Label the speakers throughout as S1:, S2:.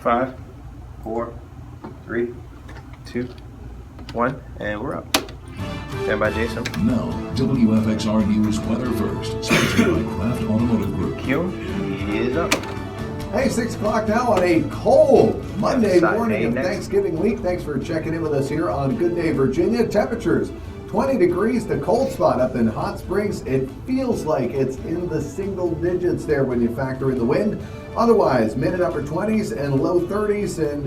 S1: 5, 4, 3, 2, 1, and we're up. Stand by, Jason.
S2: Now, WFXR News Weather First, sponsored by Kraft Automotive Group.
S1: Q, he is up.
S3: Hey, 6 o'clock now on a cold Monday morning of
S1: next.
S3: Thanksgiving week. Thanks for checking in with us here on Good Day Virginia. Temperatures 20 degrees, the cold spot up in Hot Springs. It feels like it's in the single digits there when you factor in the wind. Otherwise, mid and upper 20s and low 30s. And,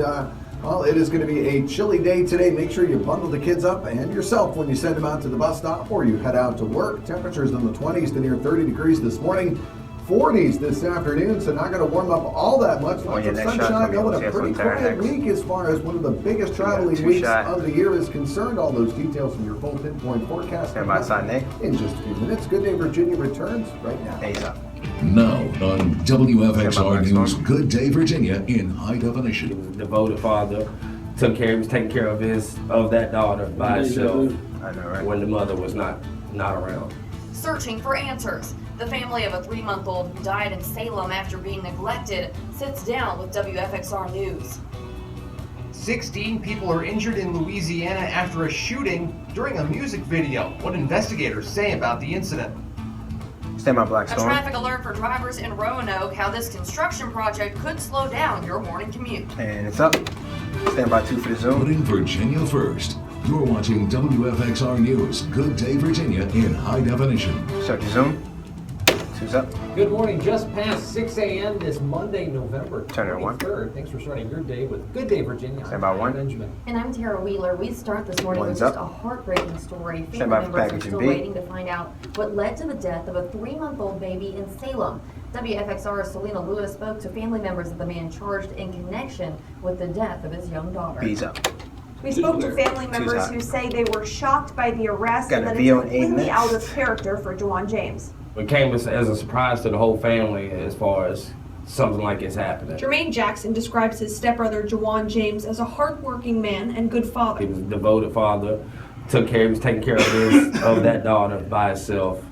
S3: well, it is going to be a chilly day today. Make sure you bundle the kids up and yourself when you send them out to the bus stop or you head out to work. Temperatures in the 20s to near 30 degrees this morning. 40s this afternoon, so not going to warm up all that much. Lots of sunshine, though, and a pretty quiet week as far as one of the biggest traveling weeks of the year is concerned. All those details from your full pinpoint forecast.
S1: Stand by, Sunday.
S3: In just a few minutes. Good Day Virginia returns right now.
S1: He's up.
S2: Now on WFXR News Good Day Virginia in high definition.
S4: He was a devoted father, was taking care of that daughter by himself.
S1: I know, right?
S4: When the mother was not around.
S5: Searching for answers. The family of a 3-month-old who died in Salem after being neglected sits down with WFXR News.
S6: 16 people are injured in Louisiana after a shooting during a music video. What investigators say about the incident.
S1: Stand by, Black
S5: A
S1: Storm.
S5: traffic alert for drivers in Roanoke, how this construction project could slow down your morning commute.
S1: And it's up. Stand by 2 for the Zoom.
S2: Putting Virginia first. You're watching WFXR News Good Day Virginia in high definition.
S1: Start your Zoom. 2's up.
S7: Good morning, just past 6 a.m. this Monday, November
S1: Turn it on
S7: 23rd. Thanks for starting your day with Good Day Virginia.
S1: Stand by
S7: I'm
S1: 1.
S7: Benjamin.
S8: And I'm Tara Wheeler. We start this morning with
S1: One's
S8: just
S1: up.
S8: a heartbreaking story.
S1: Stand
S8: Family
S1: by for
S8: members are
S1: package
S8: still
S1: B.
S8: waiting to find out what led to the death of a 3-month-old baby in Salem. WFXR's Selena Lewis spoke to family members of the man charged in connection with the death of his young daughter.
S1: B's up.
S9: We spoke to family members who say they were shocked by the arrest
S1: Got
S9: and
S1: a
S9: that
S1: V
S9: it's
S1: on A
S9: completely
S1: next.
S9: out of character for Juwan James.
S4: It came as a surprise to the whole family as far as something like this happening.
S10: Jermaine Jackson describes his stepbrother Juwan James as a hardworking man and good
S4: He
S10: father.
S4: was a devoted father, was taking care of that daughter by himself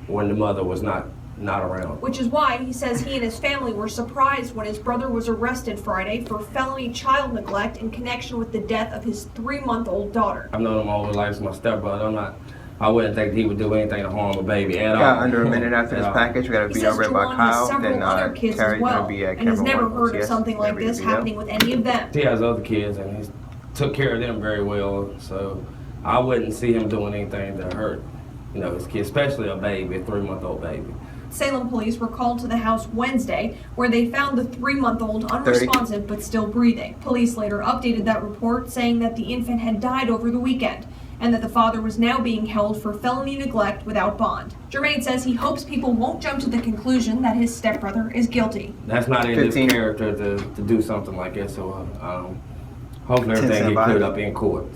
S4: when the mother was not around.
S10: Which is why he says he and his family were surprised when his brother was arrested Friday for felony child neglect in connection with the death of his 3-month-old daughter.
S4: I've known him all his life as my stepbrother. I wouldn't think he would do anything to harm a baby at all.
S1: Got under a minute after this
S4: At all.
S1: package. We got a
S10: He
S1: V
S10: says
S1: on read by
S10: Juwan has
S1: Kyle.
S10: several
S1: Then
S10: other kids
S1: Carrie's
S10: as well,
S1: gonna be
S10: and has
S1: Kevin
S10: never
S1: Warren.
S10: heard of something like this happening with any of them.
S4: He has other kids and he took care of them very well, so I wouldn't see him doing anything to hurt, his kids, especially a baby, a 3-month-old baby.
S10: Salem police were called to the house Wednesday, where they found the 3-month-old unresponsive but still breathing. Police later updated that report, saying that the infant had died over the weekend, and that the father was now being held for felony neglect without bond. Jermaine says he hopes people won't jump to the conclusion that his stepbrother is guilty.
S4: That's not in his character to do something like that, so hopefully everything get cleared up in court.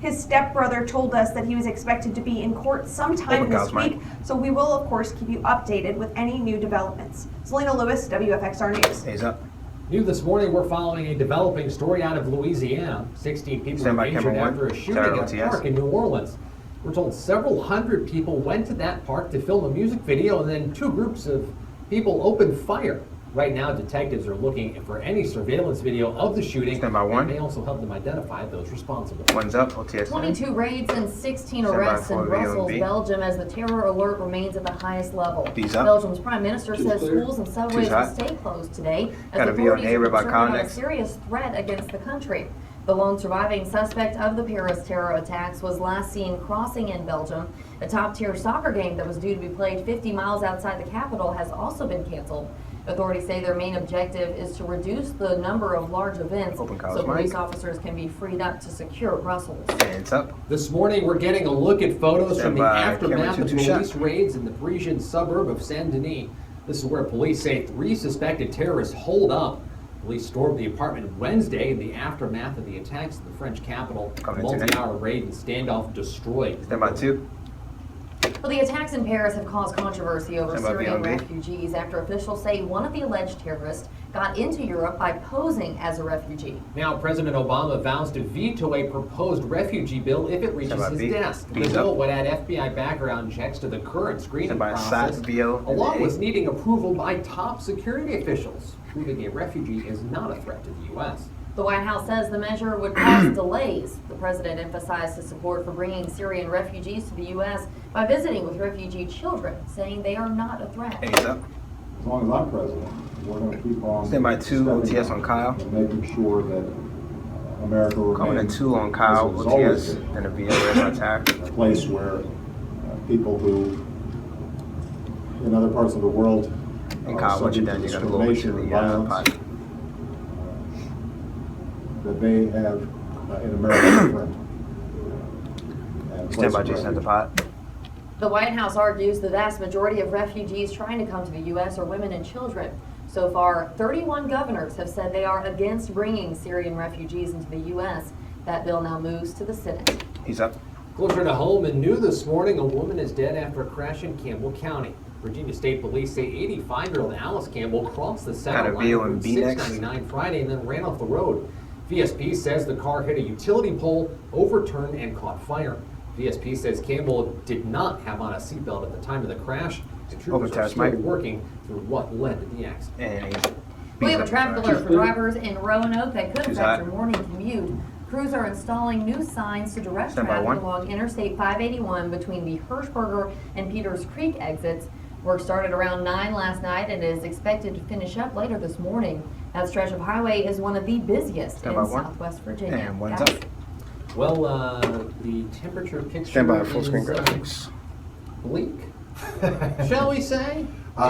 S9: His stepbrother told us that he was expected to be in court sometime this week, so we will, of course, keep you updated with any new developments. Selena Lewis, WFXR News.
S1: He's up.
S7: New this morning, we're following a developing story out of Louisiana. 16 people were injured after a shooting at a park in New Orleans. We're told several hundred people went to that park to film a music video, and then 2 groups of people opened fire. Right now, detectives are looking for any surveillance video of the shooting.
S1: Stand by 1.
S7: It may also help them identify those responsible.
S1: 1's up. OTS.
S8: 22 raids and 16
S1: Stand by
S8: arrests in
S1: for
S8: Brussels,
S1: VOB.
S8: Belgium, as the terror alert remains at the highest level.
S1: B's up.
S8: Belgium's prime minister says schools and subways will stay closed today as
S1: Got a V on
S8: authorities
S1: A,
S8: are
S1: read by
S8: concerned
S1: Kyle
S8: about a
S1: next.
S8: serious threat against the country. The lone surviving suspect of the Paris terror attacks was last seen crossing in Belgium. A top-tier soccer game that was due to be played 50 miles outside the capital has also been canceled. Authorities say their main objective is to reduce the number of large events so police officers can be freed up to secure Brussels.
S1: Hands up.
S7: This morning, we're getting a look at photos from the aftermath of
S1: Cameron,
S7: police raids in the Parisian suburb of Saint-Denis. This is where police say 3 suspected terrorists holed up. Police stormed the apartment Wednesday in the aftermath of the attacks in the French capital. A multi-hour raid and standoff destroyed.
S1: Stand by 2.
S8: Well, the attacks in Paris have caused controversy over Syrian refugees after officials say one of the alleged terrorists got into Europe by posing as a refugee.
S7: Now, President Obama vows to veto a proposed refugee bill if it reaches his desk. The bill would add FBI background checks to the current screening process, along with needing approval by top security officials. proving a refugee is not a threat to the U.S.
S8: The White House says the measure would cause delays. The president emphasized his support for bringing Syrian refugees to the U.S. by visiting with refugee children, saying they are not a threat.
S1: He's up.
S11: As long as I'm president, we're going to keep on
S1: Stand by 2 OTS on Kyle.
S11: and making sure that America
S1: Calling in
S11: remains
S1: 2 on Kyle,
S11: as it's always
S1: OTS,
S11: been,
S1: and a VOS attack.
S11: a place where people who in other parts of the world
S1: And
S11: are
S1: Kyle, once you're
S11: subject
S1: done,
S11: to
S1: you gotta go over to
S11: discrimination
S1: the
S11: and
S1: pot.
S11: violence, that they have in America different.
S1: Stand by Jason at the pot.
S8: The White House argues the vast majority of refugees trying to come to the U.S. are women and children. So far, 31 governors have said they are against bringing Syrian refugees into the U.S. That bill now moves to the Senate.
S1: He's up.
S7: Closer to home and new this morning, a woman is dead after a crash in Campbell County. Virginia State Police say 85-year-old Alice Campbell crossed the center line on Route 699 Friday and then ran off the road. VSP says the car hit a utility pole, overturned, and caught fire. VSP says Campbell did not have on a seatbelt at the time of the crash. The troopers are still working through what led to the accident.
S8: We have a traffic alert for drivers in Roanoke that could affect your morning commute. Crews are installing new signs to direct traffic along Interstate 581 between the Hirschberger and Peters Creek exits. Work started around 9 last night and is expected to finish up later this morning. That stretch of highway is one of the busiest in Southwest Virginia.
S1: And one's up.
S7: Well, the temperature picture
S1: Stand by full screen
S7: is
S1: graphics.
S7: bleak, shall we say?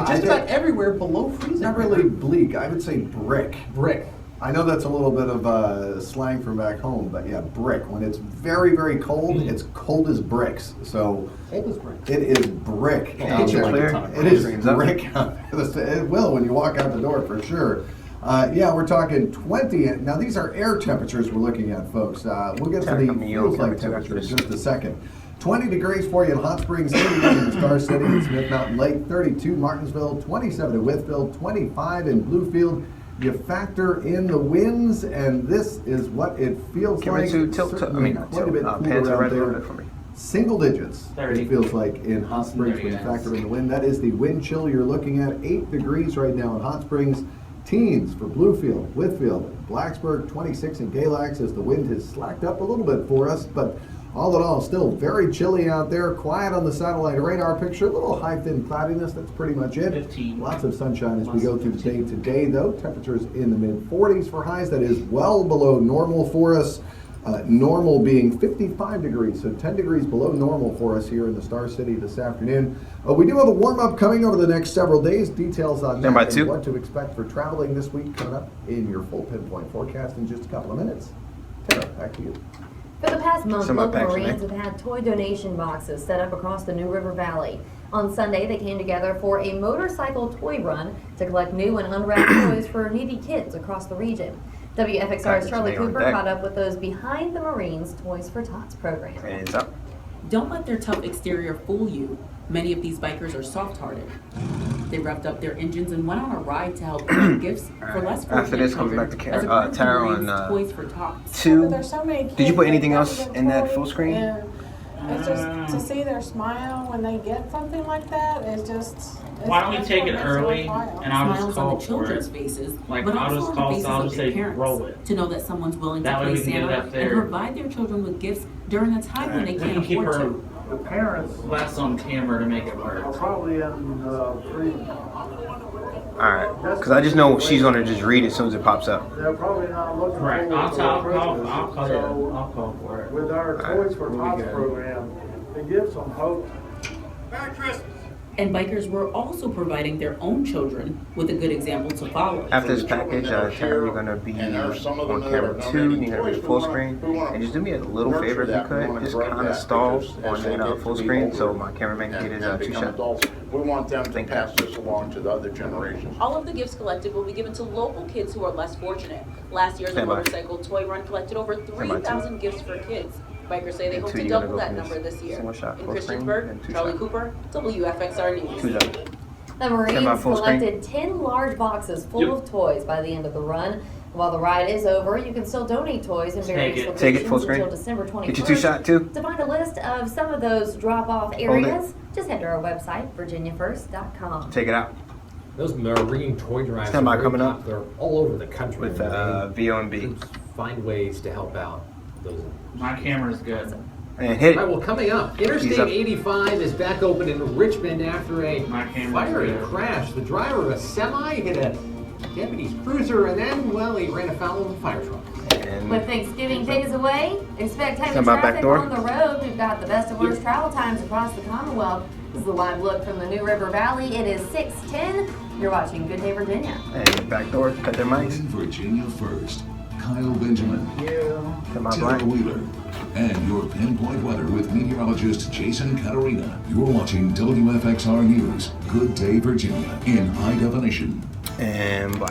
S7: Just about everywhere below freezing.
S3: Not really bleak. I would say brick.
S7: Brick.
S3: I know that's a little bit of slang from back home, but yeah, brick. When it's very, very cold, it's cold as bricks. So
S7: cold as brick.
S3: It is brick
S1: Oh,
S3: out there.
S1: clear.
S3: It is brick out there. It will when you walk out the door for sure. Yeah, we're talking 20. Now these are air temperatures we're looking at, folks. We'll get to the feels like temperature in just a second. 20 degrees for you in Hot Springs, 31 in the Star City and Smith Mountain Lake, 32 Martinsville, 27 in Whitfield, 25 in Bluefield. You factor in the winds, and this is what it feels like. Certainly quite a bit cooler out there. Single digits, it feels like in Hot Springs when you factor in the wind. That is the wind chill you're looking at. 8 degrees right now in Hot Springs. Teens for Bluefield, Whitfield, Blacksburg, 26 in Galax as the wind has slacked up a little bit for us, but all in all, still very chilly out there. Quiet on the satellite radar picture. A little high thin cloudiness. That's pretty much it.
S12: 15.
S3: Lots of sunshine as we go through the day today, though. Temperatures in the mid-40s for highs. That is well below normal for us. Normal being 55 degrees, so 10 degrees below normal for us here in the Star City this afternoon. We do have a warm-up coming over the next several days. Details on that and what to expect for traveling this week coming up in your full pinpoint forecast in just a couple of minutes. Tara, back to you.
S8: For the past month, local Marines have had toy donation boxes set up across the New River Valley. On Sunday, they came together for a motorcycle toy run to collect new and unwrapped toys for needy kids across the region. WFXR's Charlie Cooper caught up with those behind the Marines Toys for Tots program.
S1: And it's up.
S13: Don't let their tough exterior fool you. Many of these bikers are soft-hearted. They revved up their engines and went on a ride to help collect gifts for less fortunate
S1: After this comes back to Tara on
S13: Toys for Tots.
S1: 2.
S14: There's so many kids
S1: Did you put anything
S14: that
S1: else
S14: get
S1: in that
S14: toys,
S1: full screen?
S14: and it's just to see their smile when they get something like that is just.
S12: Why don't we take it early and I'll just
S13: Smiles
S12: call
S13: on the
S12: for
S13: children's
S12: it.
S13: faces,
S12: Like
S13: but
S12: I'll
S13: also
S12: just
S13: on the
S12: call,
S13: faces
S12: so I'll
S13: of
S12: just
S13: their
S12: say
S13: parents,
S12: roll it.
S13: to know that someone's willing
S12: That
S13: to
S12: way
S13: play
S12: we can get it
S13: Santa
S12: up there.
S13: and provide their children with gifts during a time when they
S12: We
S13: can't
S12: can keep
S13: afford
S12: her
S13: to.
S15: The parents
S12: less on camera to make it work.
S15: probably in
S1: Alright, because I just know she's going to just read it as soon as it pops up.
S15: they're probably not looking
S12: Right,
S15: forward to
S12: I'll
S15: Christmas.
S12: call
S15: So
S12: I'll call for it.
S15: with our Toys for Tots program, it gives them hope.
S14: Merry Christmas.
S13: And bikers were also providing their own children with a good example to follow.
S1: After this package, Tara, you're going to be on camera 2, and you're going to be full screen. And just do me a little favor if you could. Just kind of stall on that full screen so my cameraman can get his 2 shots.
S16: We want them to pass this along to the other generations.
S13: All of the gifts collected will be given to local kids who are less fortunate. Last year, the motorcycle toy run collected over 3,000 gifts for kids. Bikers say they hope to double that number this year. In Christiansburg, Charlie Cooper, WFXR News.
S8: The Marines collected 10 large boxes full of toys by the end of the run. While the ride is over, you can still donate toys in various locations until December 21st.
S1: Get your 2 shot too.
S8: To find a list of some of those drop-off areas, just head to our website, virginiafirst.com.
S1: Take it out.
S7: Those marine toy drives
S1: Stand by,
S7: are
S1: coming up
S7: popular all over the country.
S1: with VOMB.
S7: Find ways to help out those.
S12: My camera's good.
S1: And hit it.
S7: All right, well, coming up, Interstate 85 is back open in Richmond after a fiery crash. The driver of a semi hit a deputy's cruiser, and then, well, he ran afoul of a fire truck.
S8: With Thanksgiving days away, expect heavy
S1: Stand by, back
S8: traffic
S1: door.
S8: on the road. We've got the best and worst travel times across the Commonwealth. This is a live look from the New River Valley. It is 6:10. You're watching Good Day Virginia.
S1: And back door, cut their mics.
S2: Virginia First, Kyle Benjamin,
S1: Come on,
S2: Taylor
S1: Black.
S2: Wheeler, and your pinpoint weather with meteorologist Jason Catarina. You're watching WFXR News, Good Day Virginia, in high definition.
S1: And Black.